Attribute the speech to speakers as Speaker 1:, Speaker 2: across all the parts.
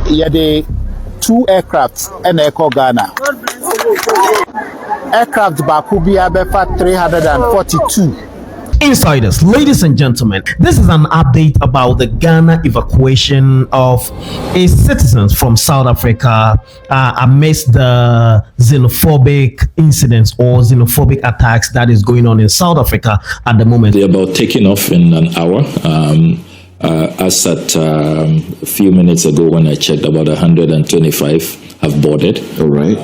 Speaker 1: Yeah, the 2 aircrafts and Echo Ghana. Aircraft Bakubia Befa 342.
Speaker 2: Insiders, ladies and gentlemen, this is an update about the Ghana evacuation of its citizens from South Africa amidst the xenophobic incidents or xenophobic attacks that is going on in South Africa at the moment.
Speaker 3: They're about taking off in an hour. As at a few minutes ago when I checked, about 125 have boarded.
Speaker 4: All right.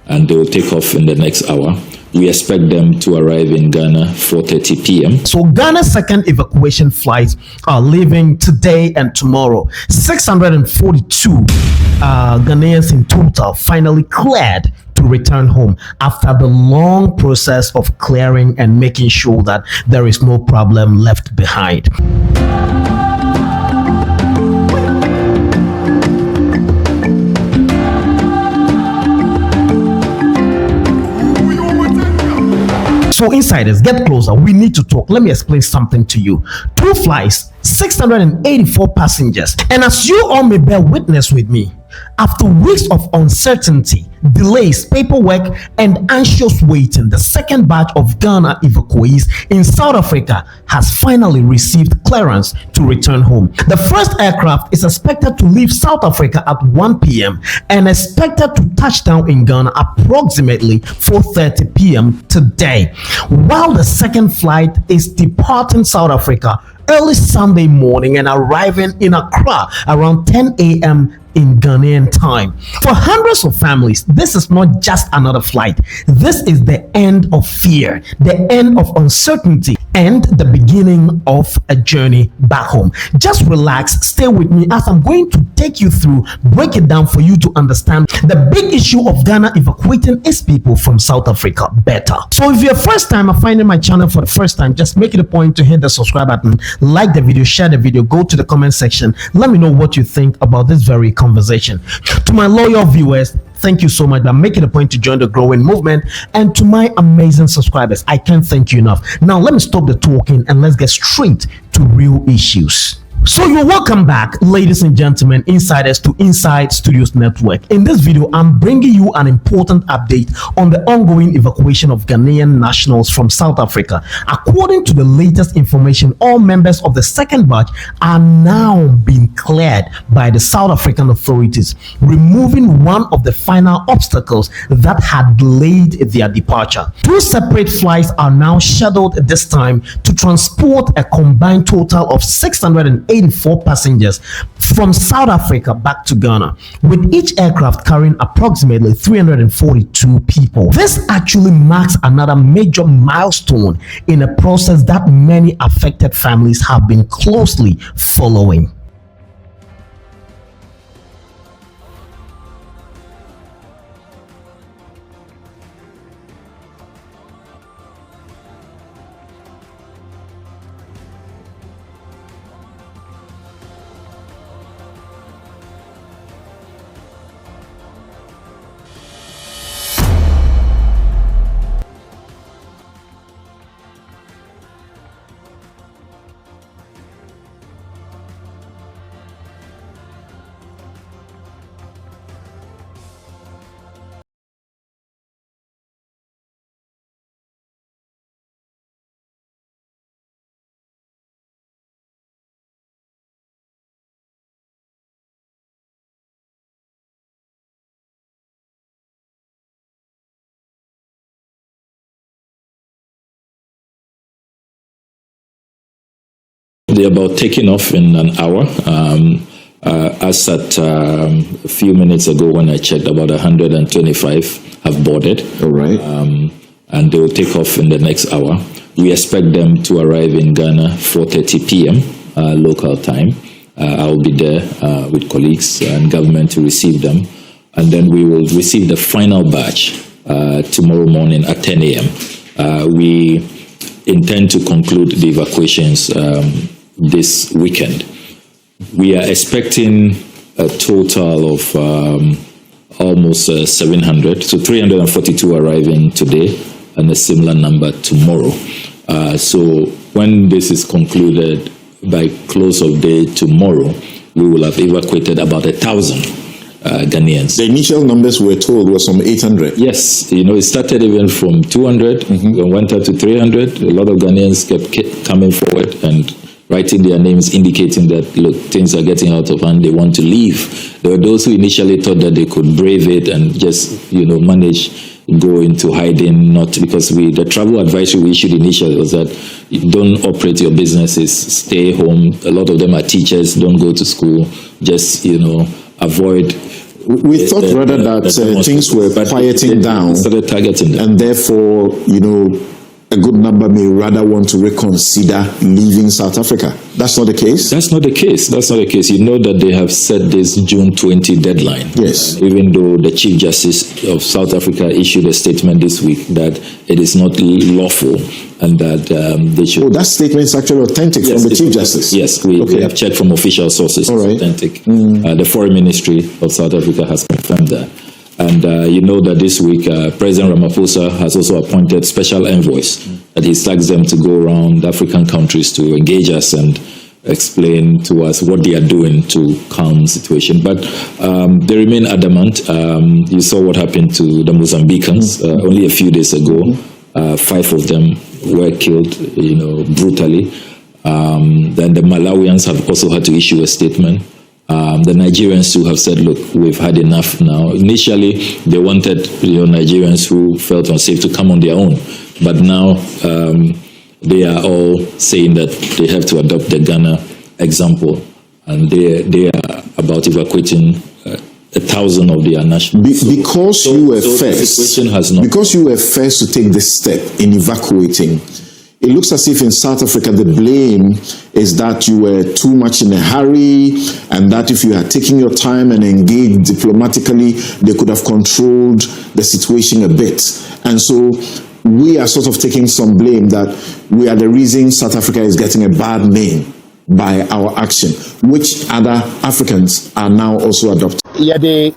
Speaker 3: And they will take off in the next hour. We expect them to arrive in Ghana 4:30 p.m.
Speaker 2: So Ghana's second evacuation flights are leaving today and tomorrow. 642 Ghanaians in total finally cleared to return home after the long process of clearing and making sure that there is no problem left behind. So insiders, get closer. We need to talk. Let me explain something to you. 2 flights, 684 passengers. And as you all may bear witness with me, after weeks of uncertainty, delays, paperwork, and anxious waiting, the second batch of Ghana evacuees in South Africa has finally received clearance to return home. The first aircraft is expected to leave South Africa at 1 p.m. and expected to touch down in Ghana approximately 4:30 p.m. today, while the second flight is departing South Africa early Sunday morning and arriving in Accra around 10 a.m. in Ghanaian time. For hundreds of families, this is not just another flight. This is the end of fear, the end of uncertainty, and the beginning of a journey back home. Just relax, stay with me as I'm going to take you through, break it down for you to understand the big issue of Ghana evacuating its people from South Africa better. So if you're first time finding my channel for the first time, just make it a point to hit the subscribe button, like the video, share the video, go to the comment section. Let me know what you think about this very conversation. To my loyal viewers, thank you so much. I'm making a point to join the growing movement. And to my amazing subscribers, I can't thank you enough. Now let me stop the talking and let's get straight to real issues. So you're welcome back, ladies and gentlemen, insiders to Inside Studios Network. In this video, I'm bringing you an important update on the ongoing evacuation of Ghanaian nationals from South Africa. According to the latest information, all members of the second batch are now being cleared by the South African authorities, removing one of the final obstacles that had delayed their departure. 2 separate flights are now scheduled at this time to transport a combined total of 684 passengers from South Africa back to Ghana, with each aircraft carrying approximately 342 people. This actually marks another major milestone in a process that many affected families have been closely following.
Speaker 3: They're about taking off in an hour. As at a few minutes ago when I checked, about 125 have boarded.
Speaker 4: All right.
Speaker 3: And they will take off in the next hour. We expect them to arrive in Ghana 4:30 p.m. Local time. I'll be there with colleagues and government to receive them. And then we will receive the final batch tomorrow morning at 10 a.m. We intend to conclude the evacuations this weekend. We are expecting a total of almost 700, so 342 arriving today and a similar number tomorrow. So when this is concluded by close of day tomorrow, we will have evacuated about 1,000 Ghanaians.
Speaker 4: The initial numbers we were told was some 800.
Speaker 3: Yes, it started even from 200, went up to 300. A lot of Ghanaians kept coming forward and writing their names, indicating that, look, things are getting out of hand, they want to leave. There were those who initially thought that they could brave it and just, manage go into hiding, not because the travel advisory we issued initially was that don't operate your businesses, stay home. A lot of them are teachers, don't go to school, just, avoid.
Speaker 4: We thought rather that things were quieting down,
Speaker 3: started targeting them.
Speaker 4: And therefore, a good number may rather want to reconsider leaving South Africa. That's not the case?
Speaker 3: That's not the case. That's not the case. You know that they have set this June 20 deadline.
Speaker 4: Yes.
Speaker 3: Even though the Chief Justice of South Africa issued a statement this week that it is not lawful and that they should...
Speaker 4: Oh, that statement is actually authentic from the Chief Justice?
Speaker 3: Yes, we have checked from official sources.
Speaker 4: All right.
Speaker 3: It's authentic. The Foreign Ministry of South Africa has confirmed that. And you know that this week, President Ramaphosa has also appointed special envoys that he tasked them to go around African countries to engage us and explain to us what they are doing to calm the situation. But they remain adamant. You saw what happened to the Mozambicans only a few days ago. 5 of them were killed, brutally. Then the Malawians have also had to issue a statement. The Nigerians too have said, look, we've had enough now. Initially, they wanted Nigerians who felt unsafe to come on their own. But now they are all saying that they have to adopt the Ghana example. And they are about evacuating 1,000 of their national.
Speaker 4: Because you were first to take this step in evacuating, it looks as if in South Africa the blame is that you were too much in a hurry and that if you had taken your time and engaged diplomatically, they could have controlled the situation a bit. And so we are sort of taking some blame that we are the reason South Africa is getting a bad name by our action, which other Africans are now also adopting.
Speaker 1: Yeah, the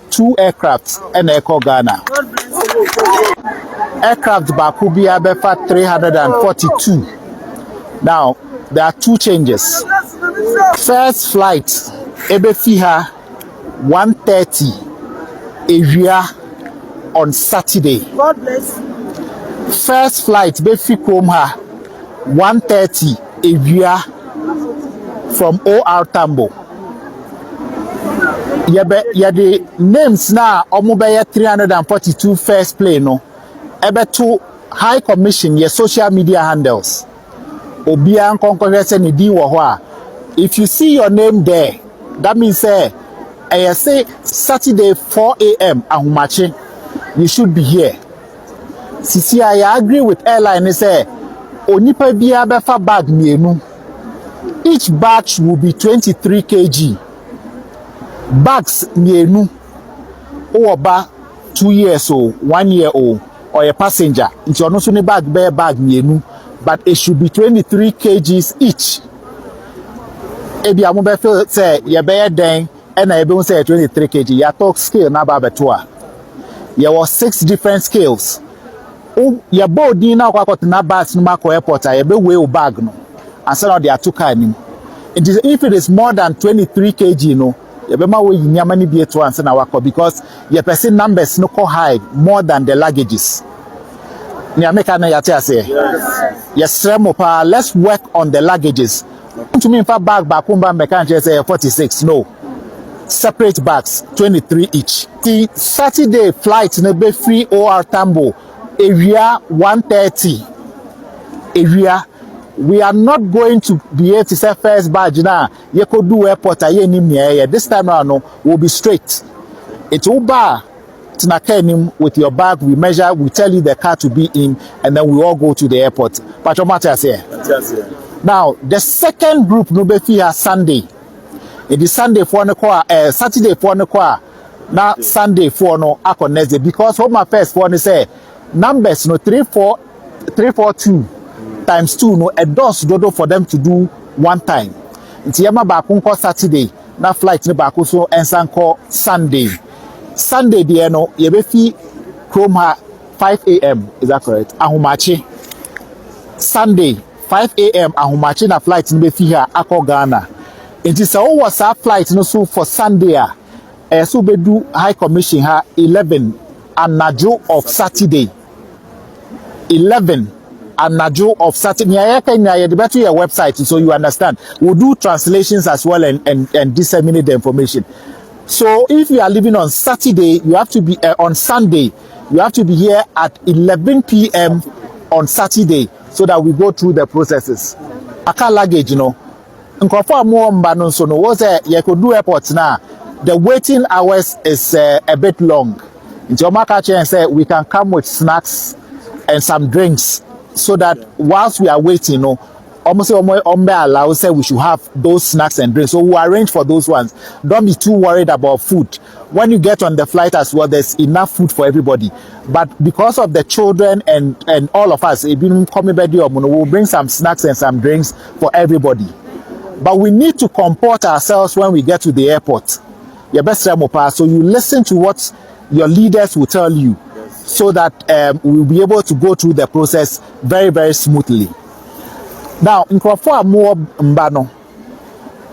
Speaker 1: 2 aircrafts and Echo Ghana. Aircraft Bakubia Befa 342. Now, there are 2 changes. First flight, Ebefiha 1:30 area on Saturday. God bless. First flight, Befi Kromha 1:30 area from OR Tambo. The names now, Omubaya 342 first plane, no. Ebetu High Commission, your social media handles. Obia Nkonkwese ni di wo ho a. If you see your name there, that means say Saturday 4 a.m. Ahumachi, you should be here. Sisi I agree with airline say onipa bia befa bag mienu. Each batch will be 23 kg. Bags mienu. Oba 2 years old, 1 year old. Or a passenger, it's your no bag mienu, but it should be 23 kgs each. Ebi amobe feel say ye be den and I be say 23 kg. Ya talk scale na ba betua. There was 6 different scales. Oh, your body na kwa na bags no mako airport ye be weigh bag no. And so now they are 2 car nim. If it is more than 23 kg no, you be ma we nyama ni bi eto anse na wako because your person numbers no ko high more than the luggages. Yes, let's work on the luggages. To me, in fact, bag bakumba mechanic say 46. No, separate bags, 23 each. The Saturday flight no be free OR Tambo area 1:30 area. We are not going to be able to say first badge now. You could do airport this time around. No, we'll be straight. It's Uber. With your bag, we measure, we tell you the car to be in, and then we all go to the airport. Patrol Matthias here. Now, the second group no be here Sunday. It is Sunday for no Saturday for no now Sunday for no next because Home Affairs for no say numbers no 342 times 2 no a dose dodo for them to do one time. It's Yama Bakunko Saturday, now flight no Bakuso and Sanko Sunday. Sunday, dear no, you be fee Chroma 5 a.m. Is that correct? Ahumachi. Sunday, 5 a.m. Ahumachi na flight in be fee here, Ako Ghana. It is a sa flight no so for Sunday so be do High Commission ha 11 anajo of Saturday. 11 anajo of Saturday. Nya nya the better your website so you understand. We'll do translations as well and disseminate the information. So if you are living on Saturday, you have to be on Sunday. You have to be here at 11 p.m. on Saturday so that we go through the processes. Aka luggage, you know. Nkofo mo mba no so no was you could do airports now. The waiting hours is a bit long. Nti omaka chen say we can come with snacks and some drinks so that whilst we are waiting, you know, almost allow say we should have those snacks and drinks. So we arrange for those ones. Don't be too worried about food. When you get on the flight as well, there's enough food for everybody. But because of the children and all of us, we'll bring some snacks and some drinks for everybody. But we need to comport ourselves when we get to the airport. So you listen to what your leaders will tell you so that we'll be able to go through the process very, very smoothly. Now, in Mbano,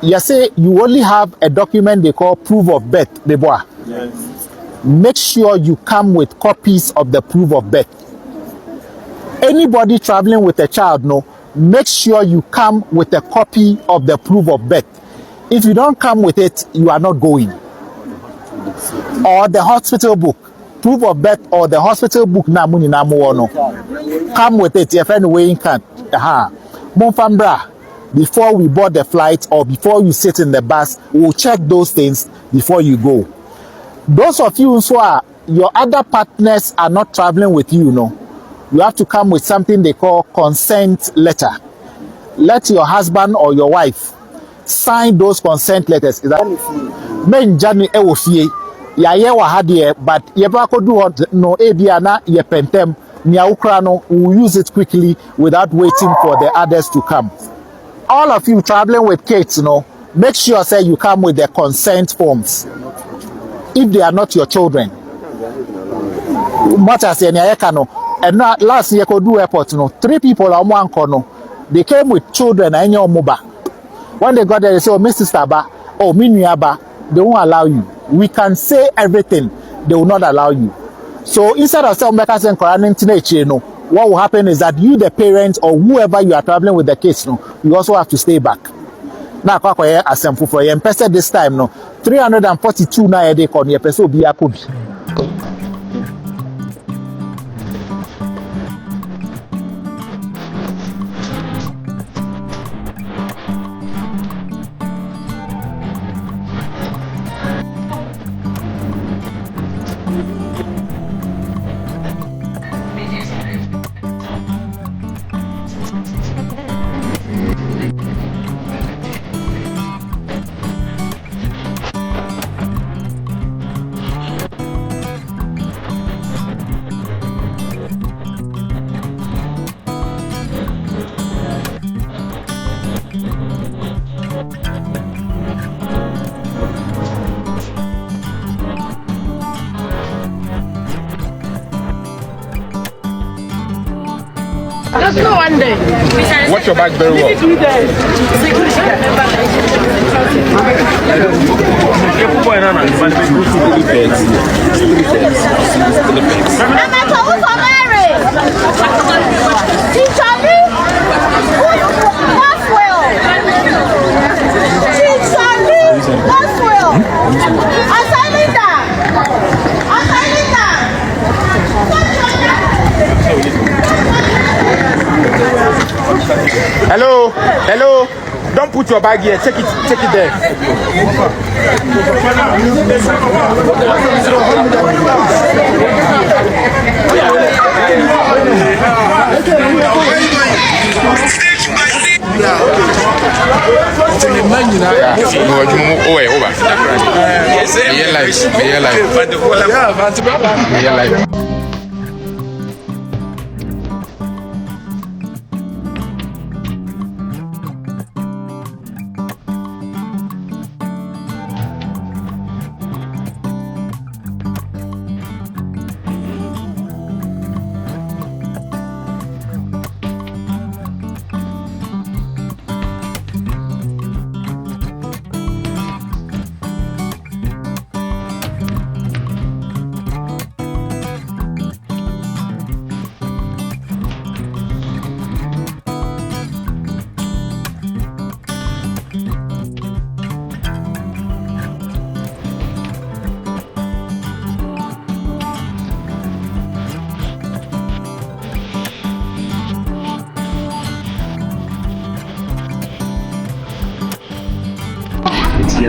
Speaker 1: you say you only have a document they call proof of birth. Yes. Make sure you come with copies of the proof of birth. Anybody traveling with a child, no, make sure you come with a copy of the proof of birth. If you don't come with it, you are not going. Or the hospital book, proof of birth, or the hospital book. Come with it. If anyway you can't. Monfambra, before we board the flight or before you sit in the bus, we'll check those things before you go. Those of you who are your other partners are not traveling with you, no, you have to come with something they call consent letter. Let your husband or your wife sign those consent letters. Is that men journey ewofie ya ye wa hade but ye ba ko do no ebia na ye pentem nia ukra no will use it quickly without waiting for the others to come. All of you traveling with kids, you know, make sure say you come with the consent forms if they are not your children. Much as any no, and not last year could do airport, you know, 3 people on one corner, they came with children and your mobile. When they got there, they say, oh, Mr. Staba, oh, Minuaba, they won't allow you. We can say everything, they will not allow you. So instead of saying what will happen is that you, the parents, or whoever you are traveling with the kids, you also have to stay back. Now, this time, 342 na a day on your person be a could.
Speaker 5: Just go one day.
Speaker 6: Watch your back very well.
Speaker 5: Maybe 2 days.
Speaker 6: Hello, hello. Don't put your bag here. Take it there.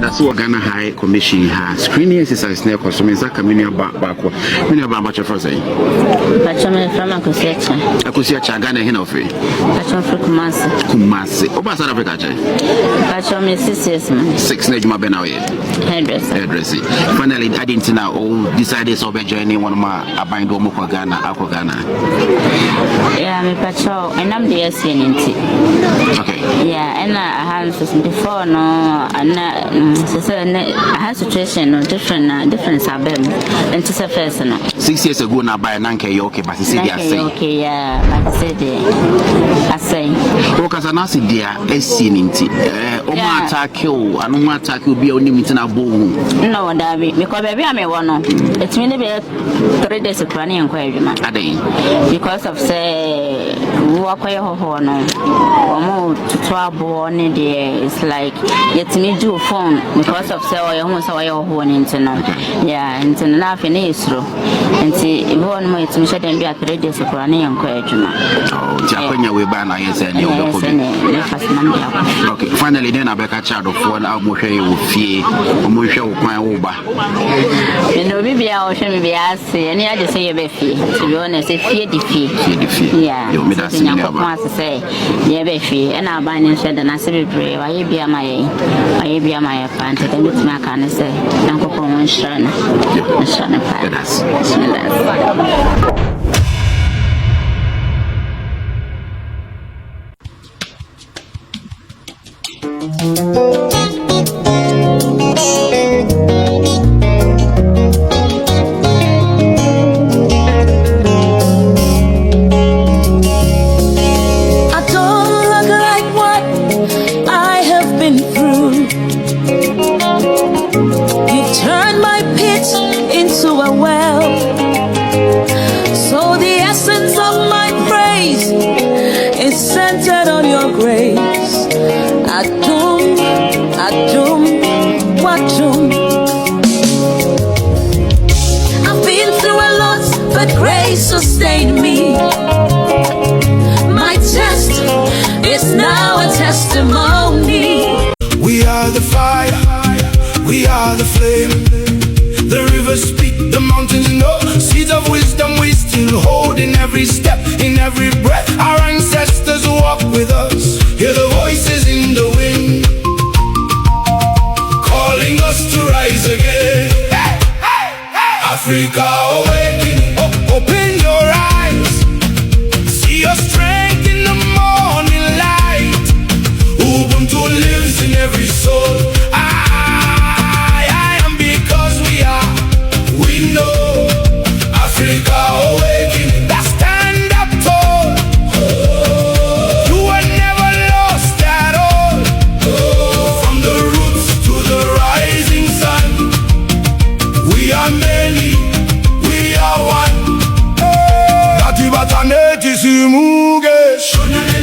Speaker 5: that's what Ghana High Commission has screening exercise near customers like community back. Many about much of us.
Speaker 7: Pachame from
Speaker 5: Akusiacha Ghana hen of it.
Speaker 7: Pacham from
Speaker 5: Kumasi. Oba South Africa.
Speaker 7: Pachame 6 years.
Speaker 5: 6 years my benawe. Hairdressing. Finally, I didn't know all decided to be joining one of my abindo moko Ghana, Ako Ghana.
Speaker 7: Yeah, me pacho, and I'm the SNT.
Speaker 5: Okay.
Speaker 7: Yeah, and I have before no, and I had situation no different suburb and to surface no.
Speaker 5: 6 years ago now by Nanke okay, but see they say.
Speaker 7: Okay, yeah, but say I say.
Speaker 5: Because I see they are SNT. Oma attack you, and Oma attack you be only meeting a boom.
Speaker 7: No, David, because baby I'm a one. It's really be 3 days of planning and query man. Because of say walk away no or more to trouble on it it's like yet me do phone because of say or almost away or one internet. Yeah, and enough in Israel. And see if one more to shut and be at 3 days of planning and query man. Oh, Japan we ban I say okay, finally then I back a child of one album with fear or more show my over. And no maybe I'll show me ask any other say a fee. To be honest, it's fear defeat. Yeah, you made us say, yeah, baby, and I'll buy and shed and I say, pray, I be my fan, take a look at my can say, Uncle Pon Shana.
Speaker 8: Sustain me. My test is now a testimony.
Speaker 9: We are the fire, we are the flame. The rivers speak, the mountains know. Seeds of wisdom we still hold in every step, in every breath. Our ancestors walk with us. Hear the voices in the wind, calling us to rise again. Hey, hey, hey. Africa awakening. Open your eyes, see your strength in the morning light. Ubuntu lives in every soul. I am because we know Africa awakening. That stand up tall. You were never lost at all. From the roots to the rising sun, we are many, we are one.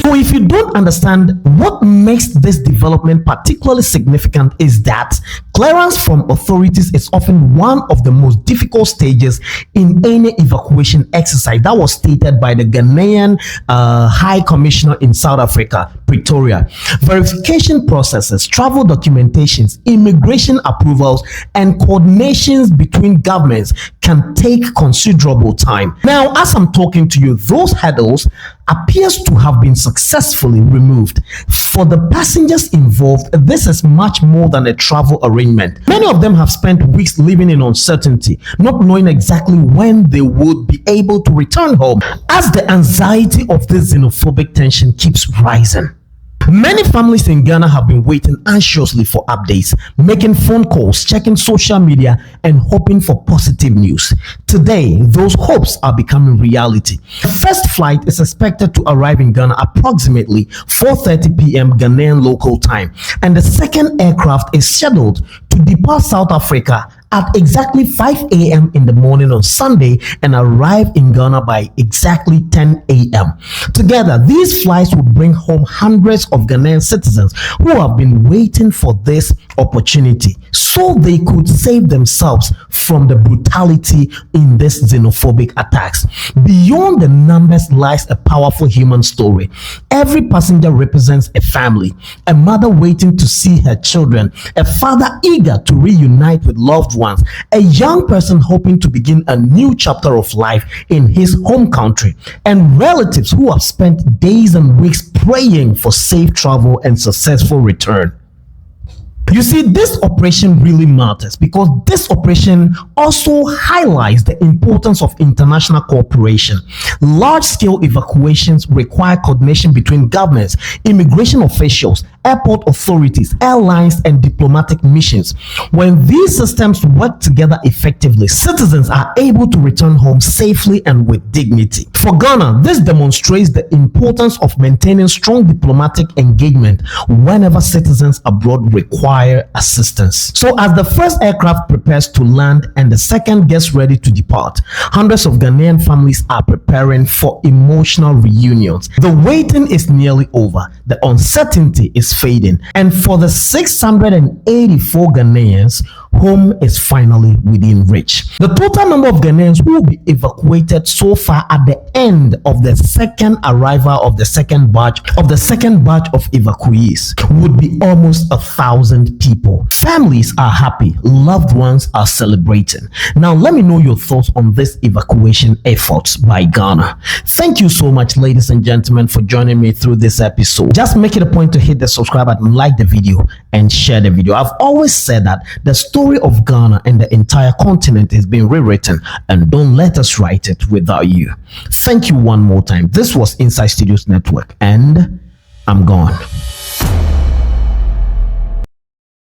Speaker 2: So if you don't understand what makes this development particularly significant is that clearance from authorities is often one of the most difficult stages in any evacuation exercise. That was stated by the Ghanaian High Commissioner in South Africa, Pretoria. Verification processes, travel documentations, immigration approvals, and coordinations between governments can take considerable time. Now, as I'm talking to you, those hurdles appears to have been successfully removed. For the passengers involved, this is much more than a travel arrangement. Many of them have spent weeks living in uncertainty, not knowing exactly when they would be able to return home, as the anxiety of this xenophobic tension keeps rising. Many families in Ghana have been waiting anxiously for updates, making phone calls, checking social media, and hoping for positive news. Today, those hopes are becoming reality. The first flight is expected to arrive in Ghana approximately 4:30 p.m. Ghanaian local time, and the second aircraft is scheduled to depart South Africa at exactly 5 a.m. in the morning on Sunday and arrive in Ghana by exactly 10 a.m. Together, these flights will bring home hundreds of Ghanaian citizens who have been waiting for this opportunity so they could save themselves from the brutality in this xenophobic attacks. Beyond the numbers lies a powerful human story. Every passenger represents a family, a mother waiting to see her children, a father eager to reunite with loved ones, a young person hoping to begin a new chapter of life in his home country, and relatives who have spent days and weeks praying for safe travel and successful return. You see, this operation really matters because this operation also highlights the importance of international cooperation. Large-scale evacuations require coordination between governments, immigration officials, airport authorities, airlines, and diplomatic missions. When these systems work together effectively, citizens are able to return home safely and with dignity. For Ghana, this demonstrates the importance of maintaining strong diplomatic engagement whenever citizens abroad require assistance. So as the first aircraft prepares to land and the second gets ready to depart, hundreds of Ghanaian families are preparing for emotional reunions. The waiting is nearly over. The uncertainty is fading. And for the 684 Ghanaians, home is finally within reach. The total number of Ghanaians who will be evacuated so far at the end of the second arrival of the second batch of evacuees would be almost 1,000 people. Families are happy, loved ones are celebrating. Now let me know your thoughts on this evacuation efforts by Ghana. Thank you so much, ladies and gentlemen, for joining me through this episode. Just make it a point to hit the subscribe button, like the video, and share the video. I've always said that the story of Ghana and the entire continent is being rewritten, and don't let us write it without you. Thank you one more time. This was Inside Studios Network, and I'm gone.